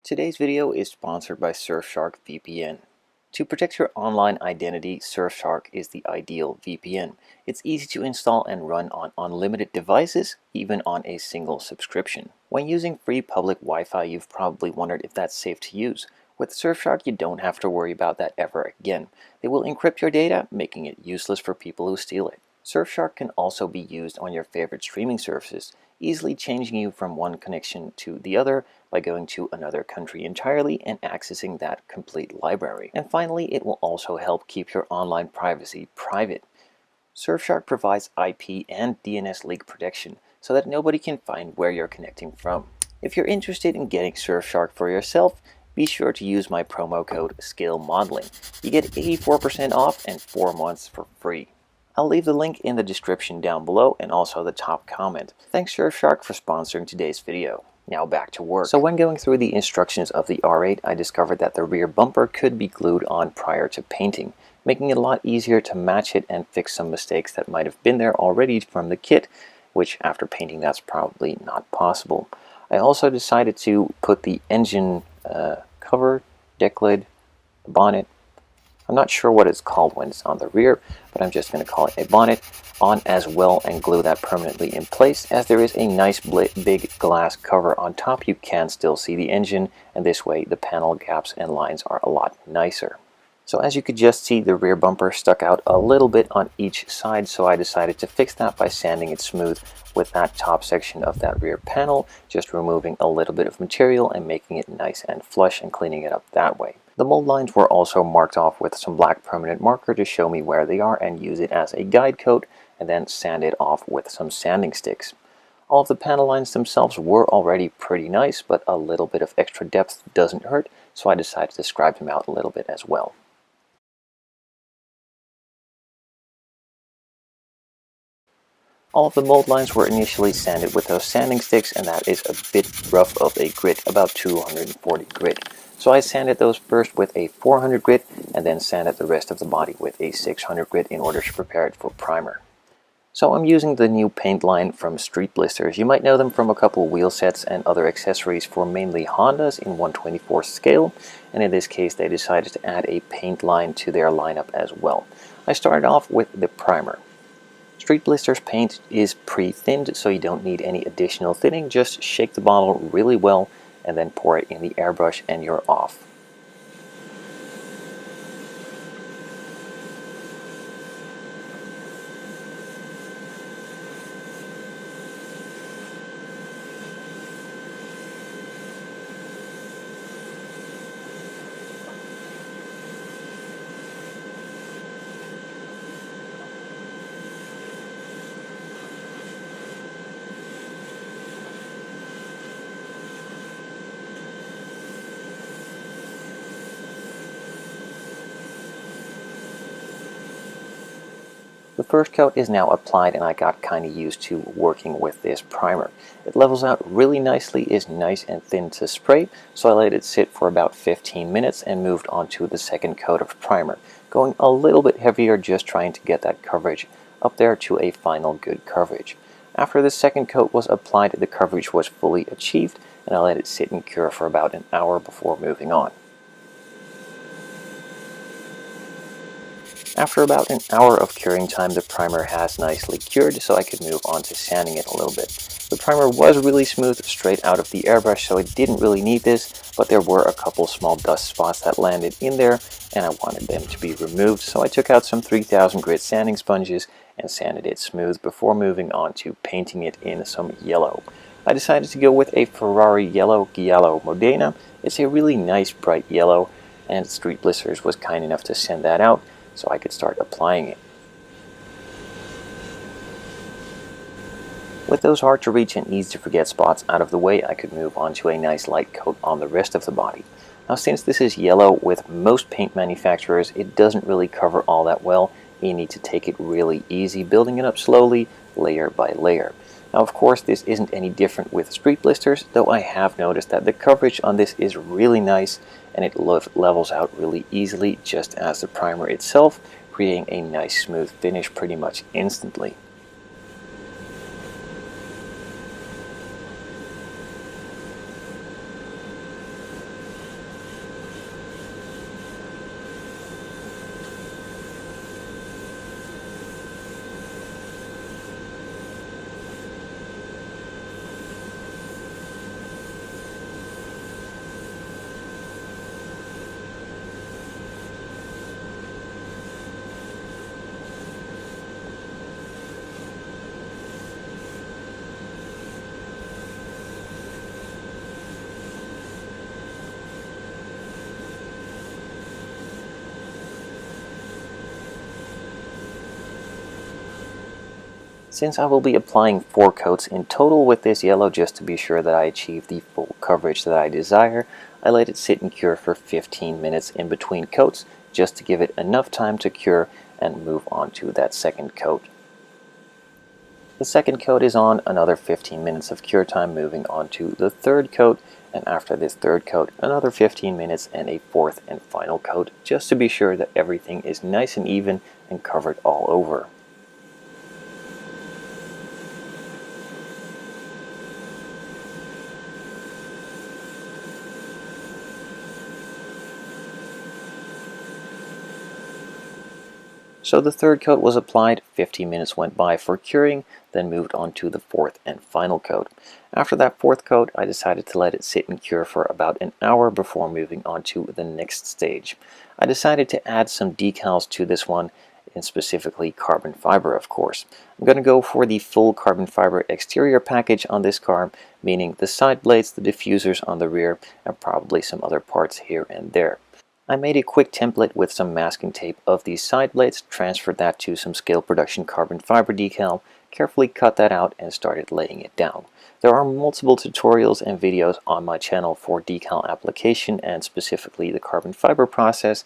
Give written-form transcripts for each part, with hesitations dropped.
Today's video is sponsored by Surfshark VPN. To protect your online identity, Surfshark is the ideal VPN. It's easy to install and run on unlimited devices, even on a single subscription. When using free public Wi-Fi, you've probably wondered if that's safe to use. With Surfshark, you don't have to worry about that ever again. They will encrypt your data, making it useless for people who steal it. Surfshark can also be used on your favorite streaming services, easily changing you from one connection to the other by going to another country entirely and accessing that complete library. And finally, it will also help keep your online privacy private. Surfshark provides IP and DNS leak protection so that nobody can find where you're connecting from. If you're interested in getting Surfshark for yourself, be sure to use my promo code SCALEMODELING. You get 84% off and 4 months for free. I'll leave the link in the description down below and also the top comment. Thanks Surfshark for sponsoring today's video. Now back to work. So when going through the instructions of the R8, I discovered that the rear bumper could be glued on prior to painting, making it a lot easier to match it and fix some mistakes that might have been there already from the kit, which after painting that's probably not possible. I also decided to put the engine cover, deck lid, bonnet, I'm not sure what it's called when it's on the rear, but I'm just going to call it a bonnet, on as well and glue that permanently in place. As there is a nice big glass cover on top, you can still see the engine, and this way the panel gaps and lines are a lot nicer. So as you could just see, the rear bumper stuck out a little bit on each side, so I decided to fix that by sanding it smooth with that top section of that rear panel, just removing a little bit of material and making it nice and flush and cleaning it up that way. The mold lines were also marked off with some black permanent marker to show me where they are and use it as a guide coat, and then sand it off with some sanding sticks. All of the panel lines themselves were already pretty nice, but a little bit of extra depth doesn't hurt, so I decided to scribe them out a little bit as well. All of the mold lines were initially sanded with those sanding sticks, and that is a bit rough of a grit, about 240 grit. So I sanded those first with a 400 grit and then sanded the rest of the body with a 600 grit in order to prepare it for primer. So I'm using the new paint line from Street Blisters. You might know them from a couple wheel sets and other accessories for mainly Hondas in 1/24 scale, and in this case they decided to add a paint line to their lineup as well. I started off with the primer. Street Blisters paint is pre-thinned, so you don't need any additional thinning. Just shake the bottle really well and then pour it in the airbrush and you're off. The first coat is now applied and I got kind of used to working with this primer. It levels out really nicely, is nice and thin to spray, so I let it sit for about 15 minutes and moved on to the second coat of primer, going a little bit heavier, just trying to get that coverage up there to a final good coverage. After the second coat was applied, the coverage was fully achieved and I let it sit and cure for about an hour before moving on. After about an hour of curing time, the primer has nicely cured, so I could move on to sanding it a little bit. The primer was really smooth straight out of the airbrush, so it didn't really need this, but there were a couple small dust spots that landed in there, and I wanted them to be removed, so I took out some 3000 grit sanding sponges and sanded it smooth before moving on to painting it in some yellow. I decided to go with a Ferrari yellow Giallo Modena. It's a really nice bright yellow, and Street Blisters was kind enough to send that out, so I could start applying it. With those hard to reach and easy to forget spots out of the way, I could move on to a nice light coat on the rest of the body. Now since this is yellow, with most paint manufacturers it doesn't really cover all that well. You need to take it really easy, building it up slowly, layer by layer. Now of course this isn't any different with Street Blisters, though I have noticed that the coverage on this is really nice and it levels out really easily, just as the primer itself, creating a nice smooth finish pretty much instantly. Since I will be applying 4 coats in total with this yellow just to be sure that I achieve the full coverage that I desire, I let it sit and cure for 15 minutes in between coats just to give it enough time to cure and move on to that second coat. The second coat is on, another 15 minutes of cure time, moving on to the third coat, and after this third coat, another 15 minutes and a fourth and final coat just to be sure that everything is nice and even and covered all over. So the third coat was applied, 15 minutes went by for curing, then moved on to the fourth and final coat. After that fourth coat, I decided to let it sit and cure for about an hour before moving on to the next stage. I decided to add some decals to this one, and specifically carbon fiber, of course. I'm going to go for the full carbon fiber exterior package on this car, meaning the side blades, the diffusers on the rear, and probably some other parts here and there. I made a quick template with some masking tape of these side blades, transferred that to some scale production carbon fiber decal, carefully cut that out and started laying it down. There are multiple tutorials and videos on my channel for decal application and specifically the carbon fiber process.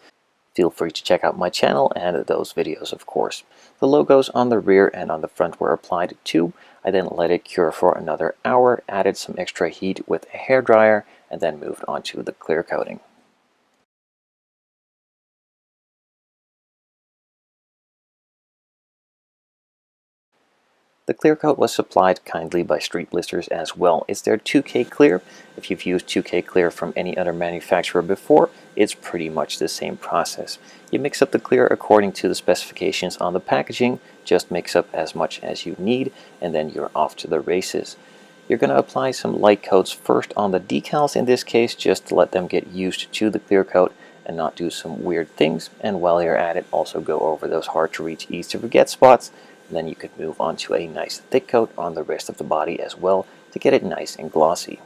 Feel free to check out my channel and those videos, of course. The logos on the rear and on the front were applied too. I then let it cure for another hour, added some extra heat with a hairdryer, and then moved on to the clear coating. The clear coat was supplied kindly by Street Blisters as well. It's their 2K clear. If you've used 2K clear from any other manufacturer before, it's pretty much the same process. You mix up the clear according to the specifications on the packaging, just mix up as much as you need, and then you're off to the races. You're going to apply some light coats first on the decals in this case, just to let them get used to the clear coat and not do some weird things. And while you're at it, also go over those hard to reach, easy to forget spots. And then you could move on to a nice thick coat on the rest of the body as well to get it nice and glossy.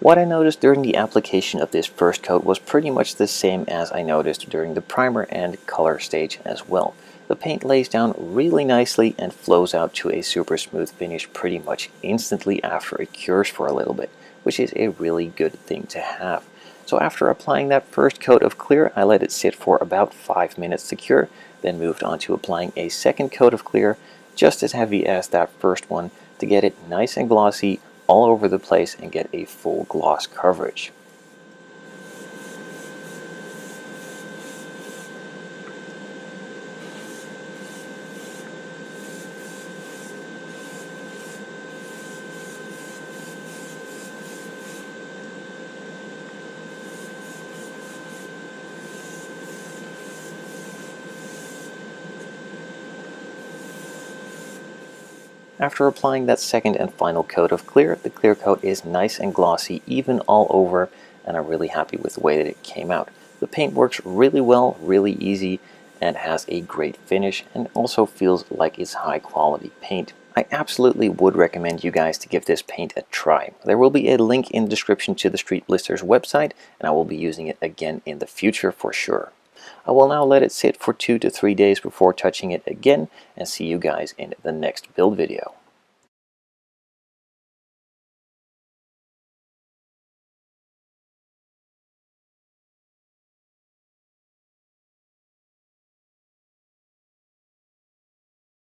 What I noticed during the application of this first coat was pretty much the same as I noticed during the primer and color stage as well. The paint lays down really nicely and flows out to a super smooth finish pretty much instantly after it cures for a little bit, which is a really good thing to have. So after applying that first coat of clear, I let it sit for about 5 minutes to cure, then moved on to applying a second coat of clear, just as heavy as that first one, to get it nice and glossy all over the place and get a full gloss coverage. After applying that second and final coat of clear, the clear coat is nice and glossy, even all over, and I'm really happy with the way that it came out. The paint works really well, really easy, and has a great finish, and also feels like it's high quality paint. I absolutely would recommend you guys to give this paint a try. There will be a link in the description to the Street Blisters website, and I will be using it again in the future for sure. I will now let it sit for 2 to 3 days before touching it again, and see you guys in the next build video.